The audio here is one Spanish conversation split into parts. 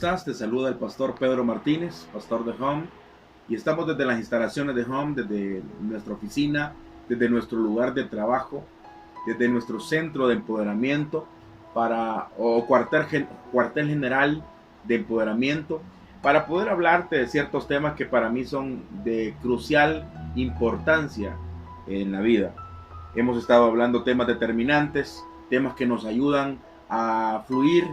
estás? Te saluda el pastor Pedro Martínez, pastor de Home, y estamos desde las instalaciones de Home, desde nuestra oficina, desde nuestro lugar de trabajo, desde nuestro centro de empoderamiento o cuartel general de empoderamiento, para poder hablarte de ciertos temas que para mí son de crucial importancia en la vida. Hemos estado hablando temas determinantes, temas que nos ayudan a fluir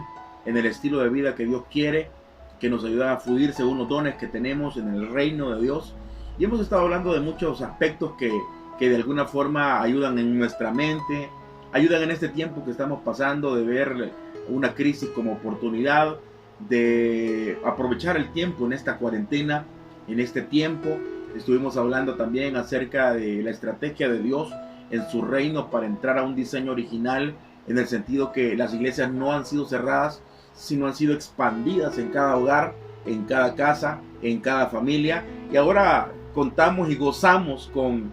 en el estilo de vida que Dios quiere, que nos ayudan a fluir según los dones que tenemos en el reino de Dios. Y hemos estado hablando de muchos aspectos que de alguna forma ayudan en nuestra mente, ayudan en este tiempo que estamos pasando de ver una crisis como oportunidad, de aprovechar el tiempo en esta cuarentena, en este tiempo. Estuvimos hablando también acerca de la estrategia de Dios en su reino para entrar a un diseño original, en el sentido que las iglesias no han sido cerradas, sino han sido expandidas en cada hogar, en cada casa, en cada familia. Y ahora contamos y gozamos con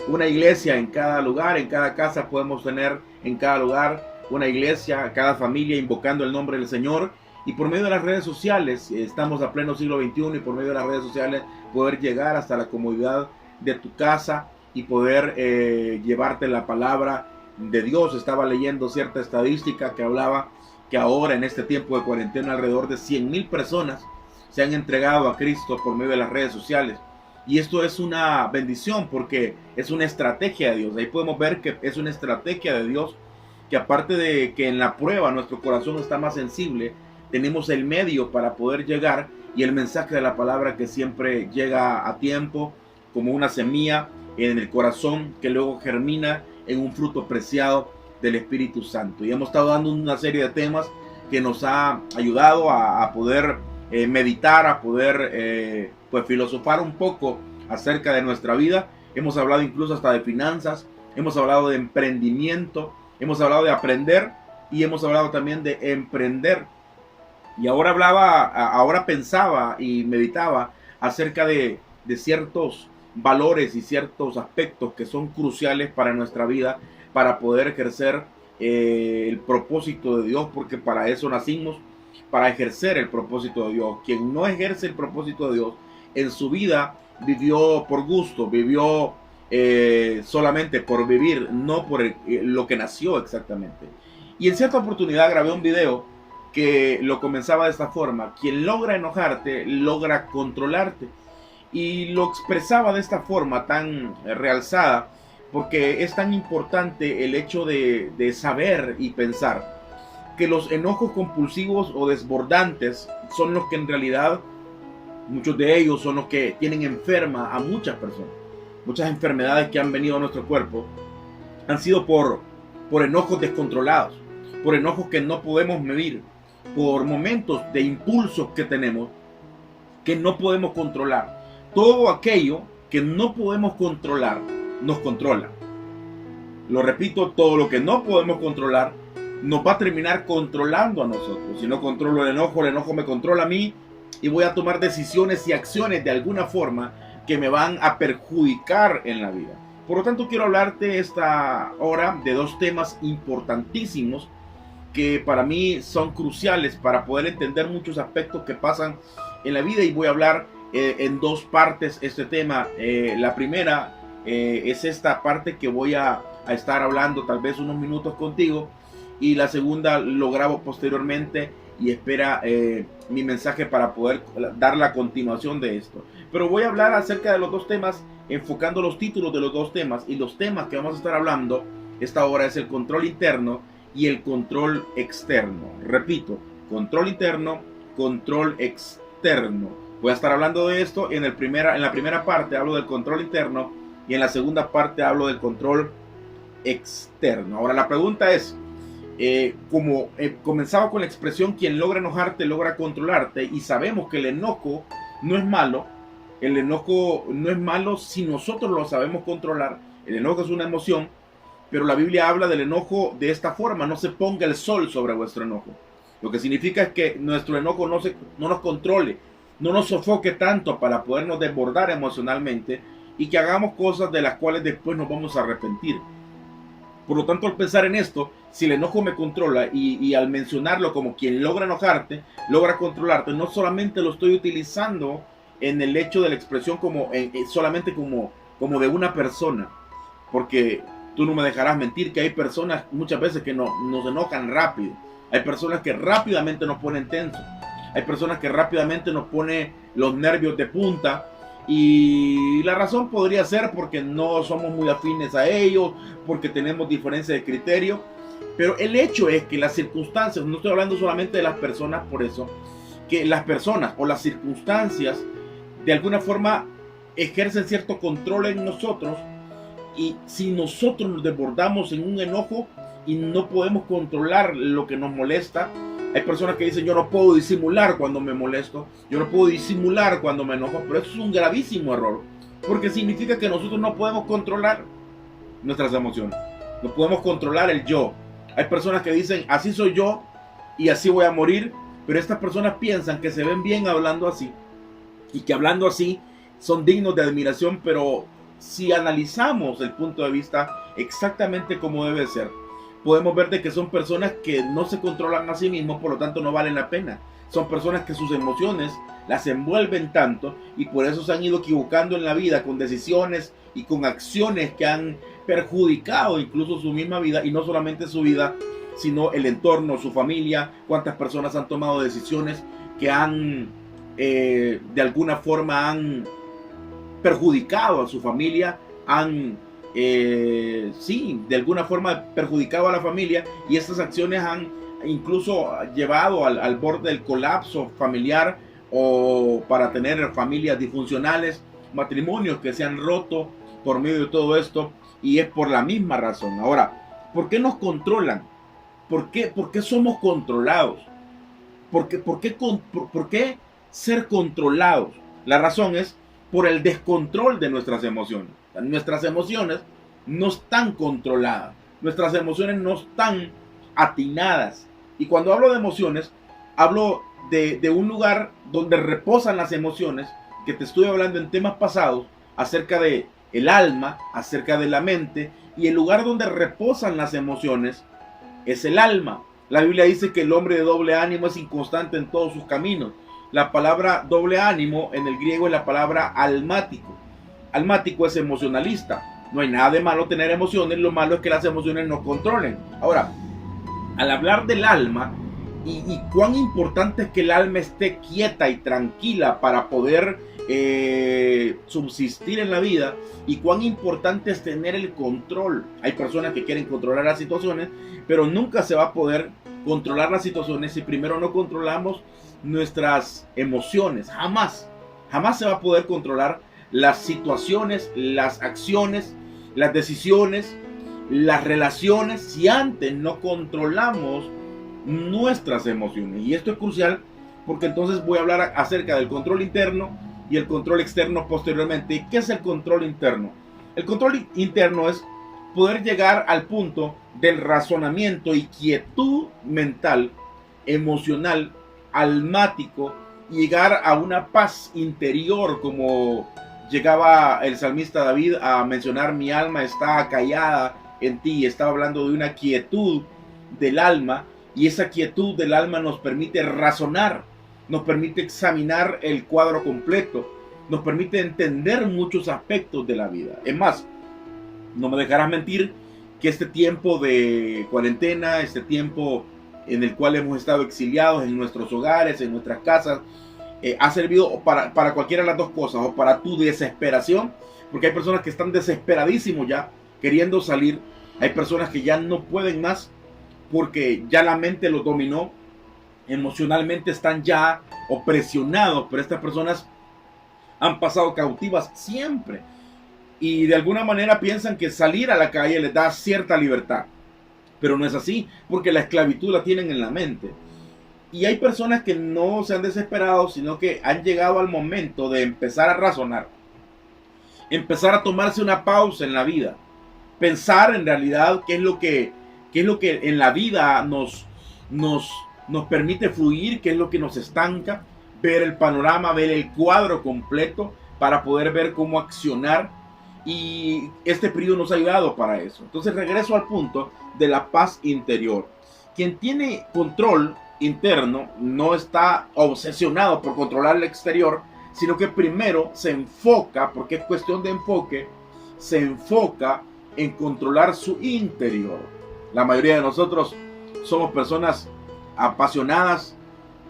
una iglesia en cada lugar, en cada casa podemos tener en cada lugar una iglesia, cada familia invocando el nombre del Señor. Y por medio de las redes sociales, estamos a pleno siglo XXI, y por medio de las redes sociales poder llegar hasta la comodidad de tu casa y poder llevarte la palabra de Dios. Estaba leyendo cierta estadística que hablaba que ahora en este tiempo de cuarentena alrededor de 100,000 personas se han entregado a Cristo por medio de las redes sociales. Y esto es una bendición porque es una estrategia de Dios. Ahí podemos ver que es una estrategia de Dios, que aparte de que en la prueba nuestro corazón está más sensible, tenemos el medio para poder llegar, y el mensaje de la palabra que siempre llega a tiempo, como una semilla en el corazón que luego germina en un fruto preciado del Espíritu Santo. Y hemos estado dando una serie de temas que nos ha ayudado a poder meditar, a poder pues filosofar un poco acerca de nuestra vida. Hemos hablado incluso hasta de finanzas, hemos hablado de emprendimiento, hemos hablado de aprender y hemos hablado también de emprender. Y ahora pensaba y meditaba acerca de ciertos valores y ciertos aspectos que son cruciales para nuestra vida, para poder ejercer el propósito de Dios, porque para eso nacimos, para ejercer el propósito de Dios. Quien no ejerce el propósito de Dios en su vida vivió por gusto, vivió solamente por vivir, no por lo que nació exactamente. Y en cierta oportunidad grabé un video que lo comenzaba de esta forma: quien logra enojarte, logra controlarte. Y lo expresaba de esta forma tan realzada, porque es tan importante el hecho de saber y pensar que los enojos compulsivos o desbordantes son los que en realidad, muchos de ellos son los que tienen enferma a muchas personas. Muchas enfermedades que han venido a nuestro cuerpo han sido por enojos descontrolados, por enojos que no podemos medir, por momentos de impulsos que tenemos que no podemos controlar. Todo aquello que no podemos controlar nos controla. Lo repito, todo lo que no podemos controlar nos va a terminar controlando a nosotros. Si no controlo el enojo me controla a mí, y voy a tomar decisiones y acciones de alguna forma que me van a perjudicar en la vida. Por lo tanto, quiero hablarte esta hora de dos temas importantísimos que para mí son cruciales para poder entender muchos aspectos que pasan en la vida, y voy a hablar en dos partes este tema. La primera es esta parte que voy a estar hablando tal vez unos minutos contigo, y la segunda lo grabo posteriormente y espera mi mensaje para poder dar la continuación de esto. Pero voy a hablar acerca de los dos temas, enfocando los títulos de los dos temas, y los temas que vamos a estar hablando esta hora es el control interno y el control externo. Repito, control interno, control externo. Voy a estar hablando de esto. En la primera parte hablo del control interno, y en la segunda parte hablo del control externo. Ahora la pregunta es, comenzaba con la expresión: quien logra enojarte, logra controlarte. Y sabemos que el enojo no es malo. El enojo no es malo si nosotros lo sabemos controlar. El enojo es una emoción, pero la Biblia habla del enojo de esta forma: no se ponga el sol sobre vuestro enojo. Lo que significa es que nuestro enojo no nos controle, no nos sofoque tanto para podernos desbordar emocionalmente, y que hagamos cosas de las cuales después nos vamos a arrepentir. Por lo tanto, al pensar en esto, si el enojo me controla y al mencionarlo como quien logra enojarte, logra controlarte, no solamente lo estoy utilizando en el hecho de la expresión como solamente como de una persona, porque tú no me dejarás mentir que hay personas muchas veces que nos enojan rápido, hay personas que rápidamente nos ponen tensos, hay personas que rápidamente nos ponen los nervios de punta, y la razón podría ser porque no somos muy afines a ellos, porque tenemos diferencia de criterio, pero el hecho es que las circunstancias, no estoy hablando solamente de las personas por eso, que las personas o las circunstancias de alguna forma ejercen cierto control en nosotros, y si nosotros nos desbordamos en un enojo y no podemos controlar lo que nos molesta, hay personas que dicen yo no puedo disimular cuando me molesto, yo no puedo disimular cuando me enojo, pero eso es un gravísimo error, porque significa que nosotros no podemos controlar nuestras emociones, no podemos controlar el yo. Hay personas que dicen así soy yo y así voy a morir, pero estas personas piensan que se ven bien hablando así y que hablando así son dignos de admiración, pero si analizamos el punto de vista exactamente como debe ser, podemos ver de que son personas que no se controlan a sí mismos, por lo tanto no valen la pena. Son personas que sus emociones las envuelven tanto y por eso se han ido equivocando en la vida con decisiones y con acciones que han perjudicado incluso su misma vida, y no solamente su vida, sino el entorno, su familia. Cuántas personas han tomado decisiones que han de alguna forma han perjudicado a su familia, han de alguna forma perjudicado a la familia, y estas acciones han incluso llevado al borde del colapso familiar, o para tener familias disfuncionales, matrimonios que se han roto por medio de todo esto, y es por la misma razón. Ahora, ¿por qué nos controlan? ¿Por qué somos controlados? ¿Por qué ser controlados? La razón es por el descontrol de nuestras emociones. Nuestras emociones no están controladas, nuestras emociones no están atinadas. Y cuando hablo de emociones, hablo de un lugar donde reposan las emociones, que te estuve hablando en temas pasados acerca de el alma, acerca de la mente, y el lugar donde reposan las emociones es el alma. La Biblia dice que el hombre de doble ánimo es inconstante en todos sus caminos. La palabra doble ánimo en el griego es la palabra almático. Almático es emocionalista. No hay nada de malo tener emociones, lo malo es que las emociones nos controlen. Ahora, al hablar del alma y cuán importante es que el alma esté quieta y tranquila para poder subsistir en la vida, y cuán importante es tener el control. Hay personas que quieren controlar las situaciones, pero nunca se va a poder controlar las situaciones si primero no controlamos nuestras emociones. Jamás se va a poder controlar las situaciones, las acciones, las decisiones, las relaciones, si antes no controlamos nuestras emociones. Y esto es crucial, porque entonces voy a hablar acerca del control interno y el control externo posteriormente. ¿Qué es el control interno? El control interno es poder llegar al punto del razonamiento y quietud mental, emocional, almático, y llegar a una paz interior, como llegaba el salmista David a mencionar: mi alma está callada en ti. Estaba hablando de una quietud del alma, y esa quietud del alma nos permite razonar, nos permite examinar el cuadro completo, nos permite entender muchos aspectos de la vida. Es más, no me dejarás mentir que este tiempo de cuarentena, este tiempo en el cual hemos estado exiliados en nuestros hogares, en nuestras casas, ha servido para cualquiera de las dos cosas: o para tu desesperación, porque hay personas que están desesperadísimos ya, queriendo salir. Hay personas que ya no pueden más porque ya la mente los dominó, emocionalmente están ya opresionados, pero estas personas han pasado cautivas siempre, y de alguna manera piensan que salir a la calle les da cierta libertad, pero no es así, porque la esclavitud la tienen en la mente. Y hay personas que no se han desesperado, sino que han llegado al momento de empezar a razonar, empezar a tomarse una pausa en la vida, pensar en realidad qué es lo que en la vida nos permite fluir, qué es lo que nos estanca, ver el panorama, ver el cuadro completo para poder ver cómo accionar. Y este periodo nos ha ayudado para eso. Entonces regreso al punto de la paz interior. Quien tiene control interno no está obsesionado por controlar el exterior, sino que primero se enfoca, porque es cuestión de enfoque, se enfoca en controlar su interior. La mayoría de nosotros somos personas apasionadas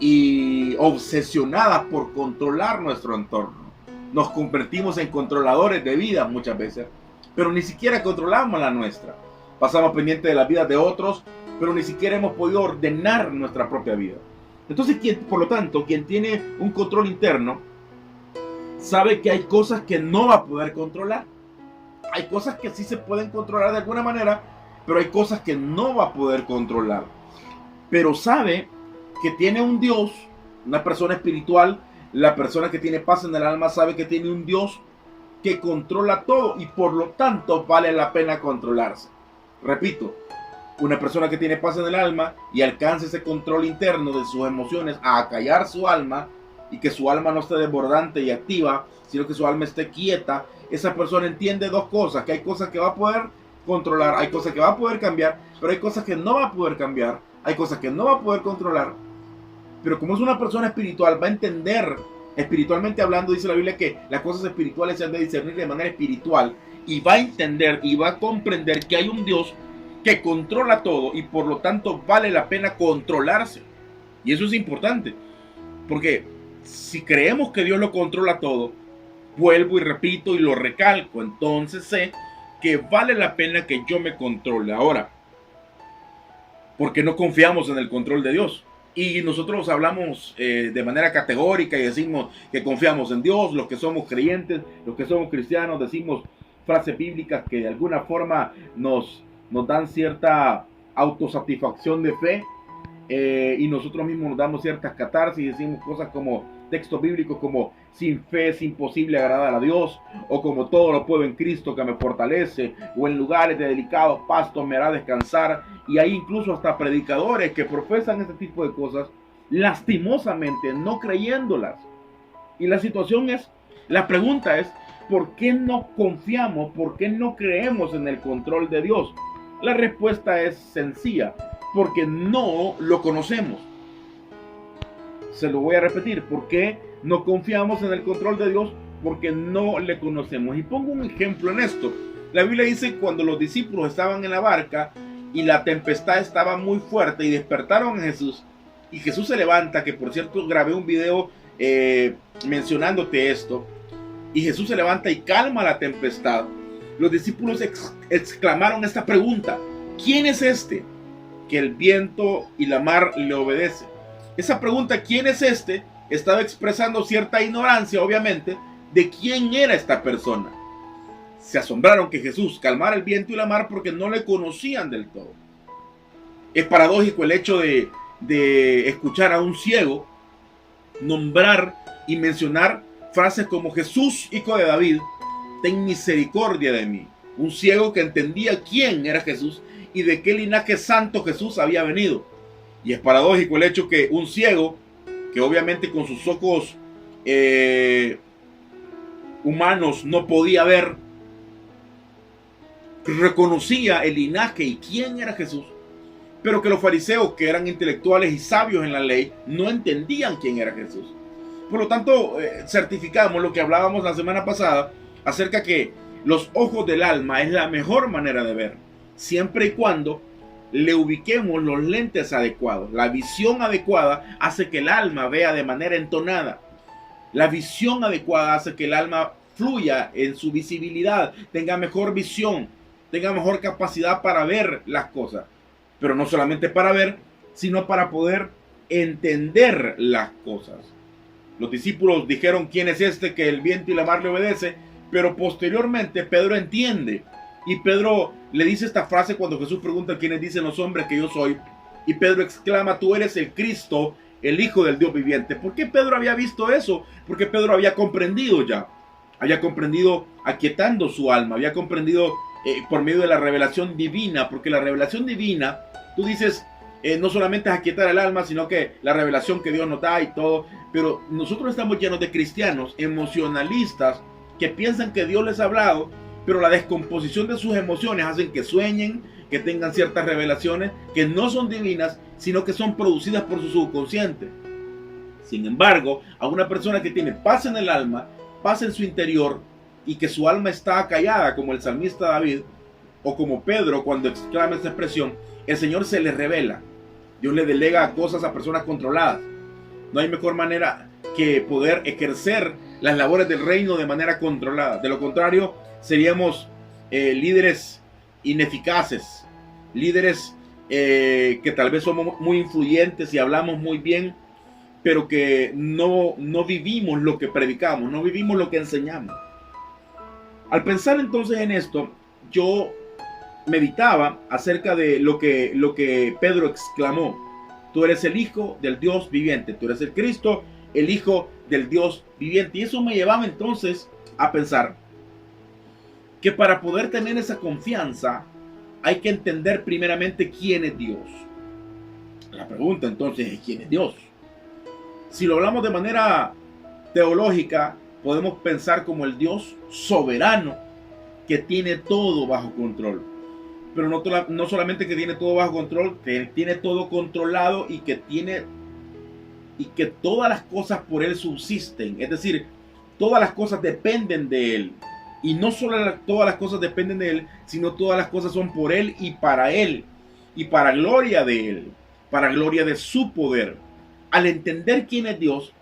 y obsesionadas por controlar nuestro entorno. Nos convertimos en controladores de vida muchas veces, pero ni siquiera controlamos la nuestra. Pasamos pendiente de la vida de otros, pero ni siquiera hemos podido ordenar nuestra propia vida. Entonces, por lo tanto, quien tiene un control interno sabe que hay cosas que no va a poder controlar. Hay cosas que sí se pueden controlar de alguna manera, pero hay cosas que no va a poder controlar. Pero sabe que tiene un Dios, una persona espiritual. La persona que tiene paz en el alma sabe que tiene un Dios que controla todo y por lo tanto vale la pena controlarse. Repito, una persona que tiene paz en el alma y alcanza ese control interno de sus emociones a acallar su alma y que su alma no esté desbordante y activa, sino que su alma esté quieta, esa persona entiende dos cosas, que hay cosas que va a poder controlar, hay cosas que va a poder cambiar, pero hay cosas que no va a poder cambiar, hay cosas que no va a poder controlar. Pero como es una persona espiritual, va a entender, espiritualmente hablando, dice la Biblia que las cosas espirituales se han de discernir de manera espiritual, y va a entender y va a comprender que hay un Dios que controla todo y por lo tanto vale la pena controlarse. Y eso es importante, porque si creemos que Dios lo controla todo, vuelvo y repito y lo recalco, entonces sé que vale la pena que yo me controle. Ahora, porque no confiamos en el control de Dios. Y nosotros hablamos de manera categórica y decimos que confiamos en Dios, los que somos creyentes, los que somos cristianos, decimos frases bíblicas que de alguna forma nos dan cierta autosatisfacción de fe, y nosotros mismos nos damos ciertas catarsis y decimos cosas como textos bíblicos como sin fe es imposible agradar a Dios, o como todo lo puedo en Cristo que me fortalece, o en lugares de delicados pastos me hará descansar. Y hay incluso hasta predicadores que profesan este tipo de cosas, lastimosamente no creyéndolas. Y la pregunta es, ¿por qué no confiamos? ¿Por qué no creemos en el control de Dios? La respuesta es sencilla, porque no lo conocemos. Se lo voy a repetir, ¿por qué no confiamos en el control de Dios? Porque no le conocemos. Y pongo un ejemplo en esto. La Biblia dice cuando los discípulos estaban en la barca y la tempestad estaba muy fuerte y despertaron a Jesús, y Jesús se levanta, que por cierto grabé un video mencionándote esto, y Jesús se levanta y calma la tempestad. Los discípulos exclamaron esta pregunta: ¿quién es este que el viento y la mar le obedecen? Esa pregunta, ¿quién es este?, estaba expresando cierta ignorancia, obviamente, de quién era esta persona. Se asombraron que Jesús calmara el viento y la mar porque no le conocían del todo. Es paradójico el hecho de escuchar a un ciego nombrar y mencionar frases como: Jesús, hijo de David, ten misericordia de mí. Un ciego que entendía quién era Jesús y de qué linaje santo Jesús había venido. Y es paradójico el hecho que un ciego, que obviamente con sus ojos humanos no podía ver, reconocía el linaje y quién era Jesús, pero que los fariseos, que eran intelectuales y sabios en la ley, no entendían quién era Jesús. Por lo tanto, certificamos lo que hablábamos la semana pasada acerca que los ojos del alma es la mejor manera de ver, siempre y cuando le ubiquemos los lentes adecuados. La visión adecuada hace que el alma vea de manera entonada. La visión adecuada hace que el alma fluya en su visibilidad, tenga mejor visión, tenga mejor capacidad para ver las cosas. Pero no solamente para ver, sino para poder entender las cosas. Los discípulos dijeron: ¿quién es este que el viento y la mar le obedece? Pero posteriormente Pedro entiende. Y Pedro le dice esta frase cuando Jesús pregunta: ¿quiénes dicen los hombres que yo soy? Y Pedro exclama: tú eres el Cristo, el Hijo del Dios viviente. ¿Por qué Pedro había visto eso? Porque Pedro había comprendido ya. Había comprendido aquietando su alma. Había comprendido por medio de la revelación divina. Porque la revelación divina, tú dices, no solamente es aquietar el alma, sino que la revelación que Dios nos da y todo. Pero nosotros estamos llenos de cristianos emocionalistas que piensan que Dios les ha hablado pero la descomposición de sus emociones hacen que sueñen, que tengan ciertas revelaciones que no son divinas, sino que son producidas por su subconsciente. Sin embargo, a una persona que tiene paz en el alma, paz en su interior, y que su alma está acallada, como el salmista David, o como Pedro cuando exclama esta expresión, el Señor se le revela. Dios le delega cosas a personas controladas. No hay mejor manera que poder ejercer las labores del reino de manera controlada. De lo contrario, seríamos líderes ineficaces, líderes que tal vez somos muy influyentes y hablamos muy bien, pero que no vivimos lo que predicamos, no vivimos lo que enseñamos. Al pensar entonces en esto, yo meditaba acerca de lo que Pedro exclamó: tú eres el Hijo del Dios viviente, tú eres el Cristo, el Hijo del Dios viviente. Y eso me llevaba entonces a pensar que para poder tener esa confianza hay que entender primeramente quién es Dios. La pregunta entonces es: ¿quién es Dios? Si lo hablamos de manera teológica, podemos pensar como el Dios soberano que tiene todo bajo control. Pero no solamente que tiene todo bajo control, que tiene todo controlado y que todas las cosas por él subsisten. Es decir, todas las cosas dependen de él. Y no solo todas las cosas dependen de él, sino todas las cosas son por él y para gloria de él, para gloria de su poder. Al entender quién es Dios,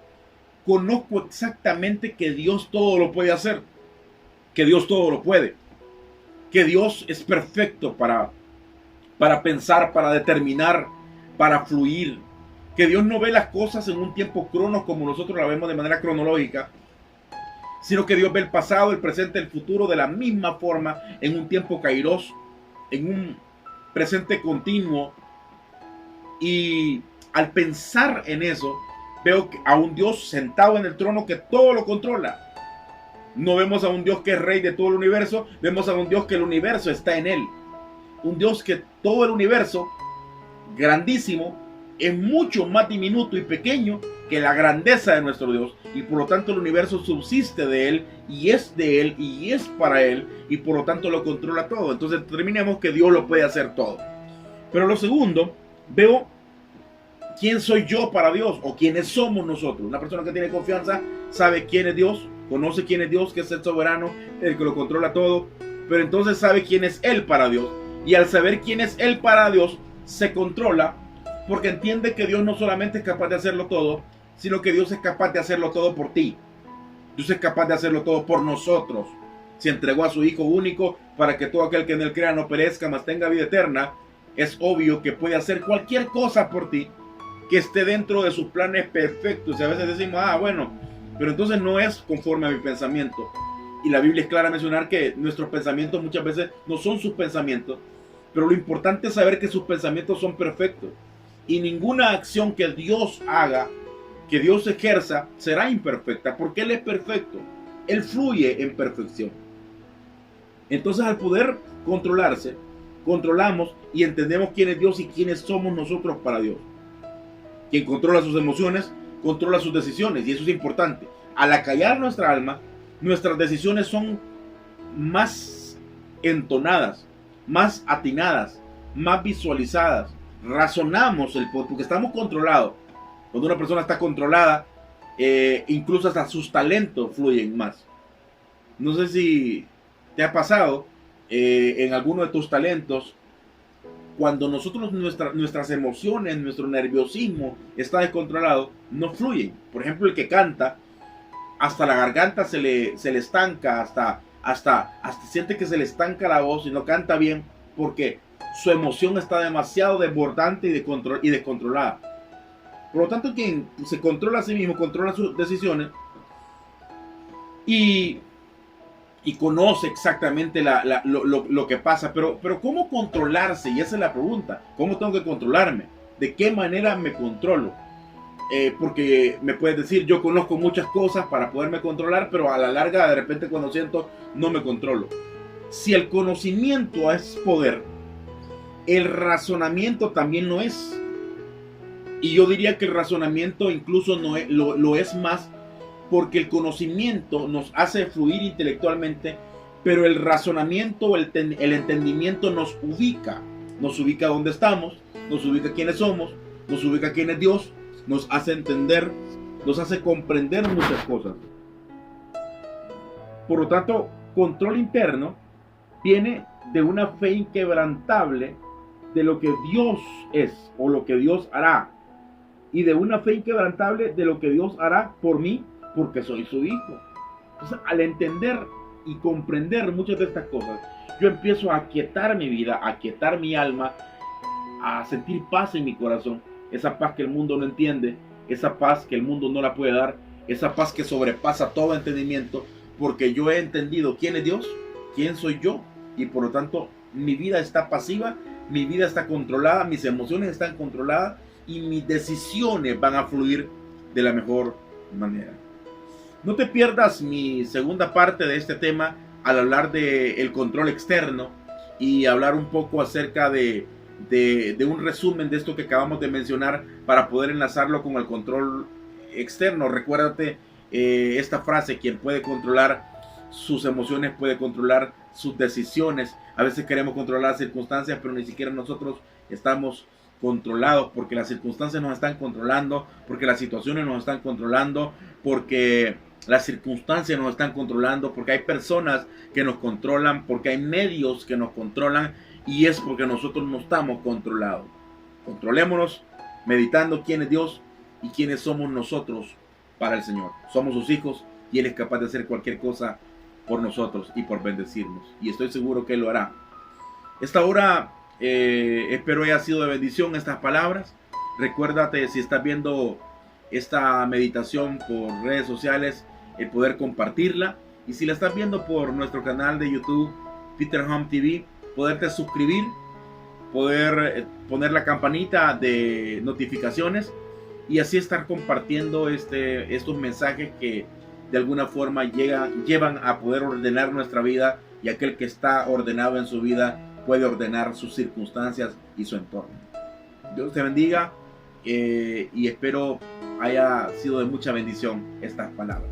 conozco exactamente que Dios todo lo puede hacer, que Dios todo lo puede, que Dios es perfecto para pensar, para determinar, para fluir, que Dios no ve las cosas en un tiempo cronos como nosotros la vemos de manera cronológica, sino que Dios ve el pasado, el presente, el futuro de la misma forma, en un tiempo kairos, en un presente continuo. Y al pensar en eso, veo a un Dios sentado en el trono que todo lo controla. No vemos a un Dios que es rey de todo el universo, vemos a un Dios que el universo está en él. Un Dios que todo el universo, grandísimo, es mucho más diminuto y pequeño que la grandeza de nuestro Dios. Y por lo tanto el universo subsiste de él y es para él, y por lo tanto lo controla todo. Entonces determinemos que Dios lo puede hacer todo. Pero lo segundo, veo quién soy yo para Dios, o quiénes somos nosotros. Una persona que tiene confianza sabe quién es Dios, conoce quién es Dios, que es el soberano, el que lo controla todo, pero entonces sabe quién es Él para Dios. Y al saber quién es Él para Dios, se controla, porque entiende que Dios no solamente es capaz de hacerlo todo, sino que Dios es capaz de hacerlo todo por ti. Dios es capaz de hacerlo todo por nosotros. Se entregó a su Hijo único para que todo aquel que en Él crea no perezca, mas tenga vida eterna. Es obvio que puede hacer cualquier cosa por ti que esté dentro de sus planes perfectos. Y a veces decimos, bueno, pero entonces no es conforme a mi pensamiento. Y la Biblia es clara a mencionar que nuestros pensamientos muchas veces no son sus pensamientos, pero lo importante es saber que sus pensamientos son perfectos. Y ninguna acción que Dios haga, que Dios ejerza, será imperfecta, porque Él es perfecto. Él fluye en perfección. Entonces, al poder controlarse, controlamos y entendemos quién es Dios y quiénes somos nosotros para Dios. Quien controla sus emociones, controla sus decisiones, y eso es importante. Al acallar nuestra alma, nuestras decisiones son más entonadas, más atinadas, más visualizadas. Razonamos porque estamos controlados. Cuando una persona está controlada, incluso hasta sus talentos fluyen más. No sé si te ha pasado en alguno de tus talentos, cuando nosotros nuestras emociones, nuestro nerviosismo está descontrolado, no fluyen. Por ejemplo, el que canta, hasta la garganta se le estanca, hasta siente que se le estanca la voz y no canta bien, porque su emoción está demasiado desbordante y descontrolada. Por lo tanto, quien se controla a sí mismo, controla sus decisiones y conoce exactamente lo que pasa. Pero ¿cómo controlarse? Y esa es la pregunta. ¿Cómo tengo que controlarme? ¿De qué manera me controlo? Porque me puedes decir, yo conozco muchas cosas para poderme controlar, pero a la larga, de repente, cuando siento, no me controlo. Si el conocimiento es poder, el razonamiento también lo es. Y yo diría que el razonamiento incluso lo es más, porque el conocimiento nos hace fluir intelectualmente pero el razonamiento, el entendimiento nos ubica donde estamos, nos ubica quiénes somos, nos ubica quién es Dios, nos hace entender, nos hace comprender muchas cosas. Por lo tanto, control interno viene de una fe inquebrantable de lo que Dios es o lo que Dios hará, y de una fe inquebrantable de lo que Dios hará por mí porque soy su hijo. Entonces, al entender y comprender muchas de estas cosas, yo empiezo a aquietar mi vida, a aquietar mi alma, a sentir paz en mi corazón, esa paz que el mundo no entiende, esa paz que el mundo no la puede dar, esa paz que sobrepasa todo entendimiento, porque yo he entendido quién es Dios, quién soy yo, y por lo tanto mi vida está pasiva, mi vida está controlada, mis emociones están controladas y mis decisiones van a fluir de la mejor manera. No te pierdas mi segunda parte de este tema al hablar del control externo y hablar un poco acerca de un resumen de esto que acabamos de mencionar para poder enlazarlo con el control externo. Recuérdate esta frase: quien puede controlar sus emociones puede controlar sus decisiones. A veces queremos controlar las circunstancias, pero ni siquiera nosotros estamos controlados, porque las circunstancias nos están controlando, porque las situaciones nos están controlando, porque las circunstancias nos están controlando, porque hay personas que nos controlan, porque hay medios que nos controlan, y es porque nosotros no estamos controlados. Controlémonos meditando quién es Dios y quiénes somos nosotros para el Señor. Somos sus hijos y Él es capaz de hacer cualquier cosa por nosotros y por bendecirnos, y estoy seguro que Él lo hará. Esta hora espero haya sido de bendición estas palabras. Recuérdate, si estás viendo esta meditación por redes sociales, el poder compartirla, y si la estás viendo por nuestro canal de YouTube Peter Home TV, poderte suscribir, poder poner la campanita de notificaciones y así estar compartiendo estos mensajes que de alguna forma llevan a poder ordenar nuestra vida, y aquel que está ordenado en su vida puede ordenar sus circunstancias y su entorno. Dios te bendiga y espero haya sido de mucha bendición estas palabras.